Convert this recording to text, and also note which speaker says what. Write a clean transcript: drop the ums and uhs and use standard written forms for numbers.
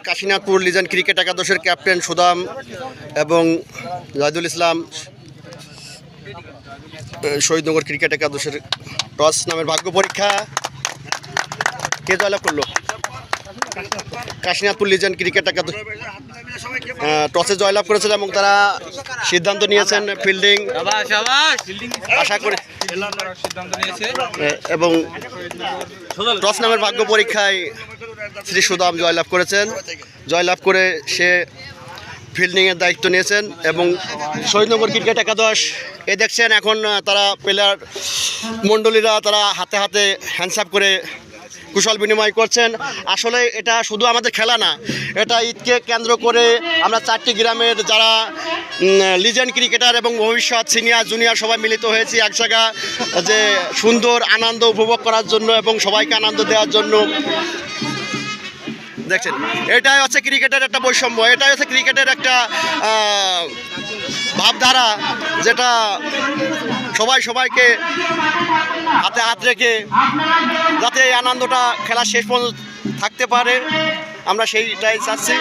Speaker 1: Kashinathpur legend cricket একাদশের captain Sudam এবং জাহিদুল ইসলাম Shahidnagar cricket একাদশের টস নামের ভাগ্য পরীক্ষা কে জয়লাভ করলো? কাশীনাথপুর লিজেন্ড ক্রিকেট একাদশ টসে জয়লাভ করেছিল এবং তারা সিদ্ধান্ত নিয়েছেন ফিল্ডিং আশা করে এবং টস নামের ভাগ্য পরীক্ষায় শ্রী সুদাম জয়লাভ করেছেন। জয়লাভ করে সে ফিল্ডিংয়ের দায়িত্ব নিয়েছেন এবং শহীদনগর ক্রিকেট একাদশ দেখছেন এখন তারা প্লেয়ার মণ্ডলীরা তারা হাতে হাতে হ্যান্ডসাপ করে কুশল বিনিময় করছেন। আসলে এটা শুধু আমাদের খেলা না, এটা ঈদকে কেন্দ্র করে আমরা 4টি গ্রামের যারা লিজেন্ড ক্রিকেটার এবং ভবিষ্যৎ সিনিয়র জুনিয়র সবাই মিলিত হয়েছি এক জায়গা যে সুন্দর আনন্দ উপভোগ করার জন্য এবং সবাইকে আনন্দ দেওয়ার জন্য। দেখছেন এটাই হচ্ছে ক্রিকেটের একটা বৈষম্য, এটাই হচ্ছে ক্রিকেটের একটা ভাবধারা যেটা সবাই সবাইকে হাতে হাত রেখে যাতে এই আনন্দটা খেলা শেষ পর্যন্ত থাকতে পারে আমরা সেইটাই চাচ্ছি।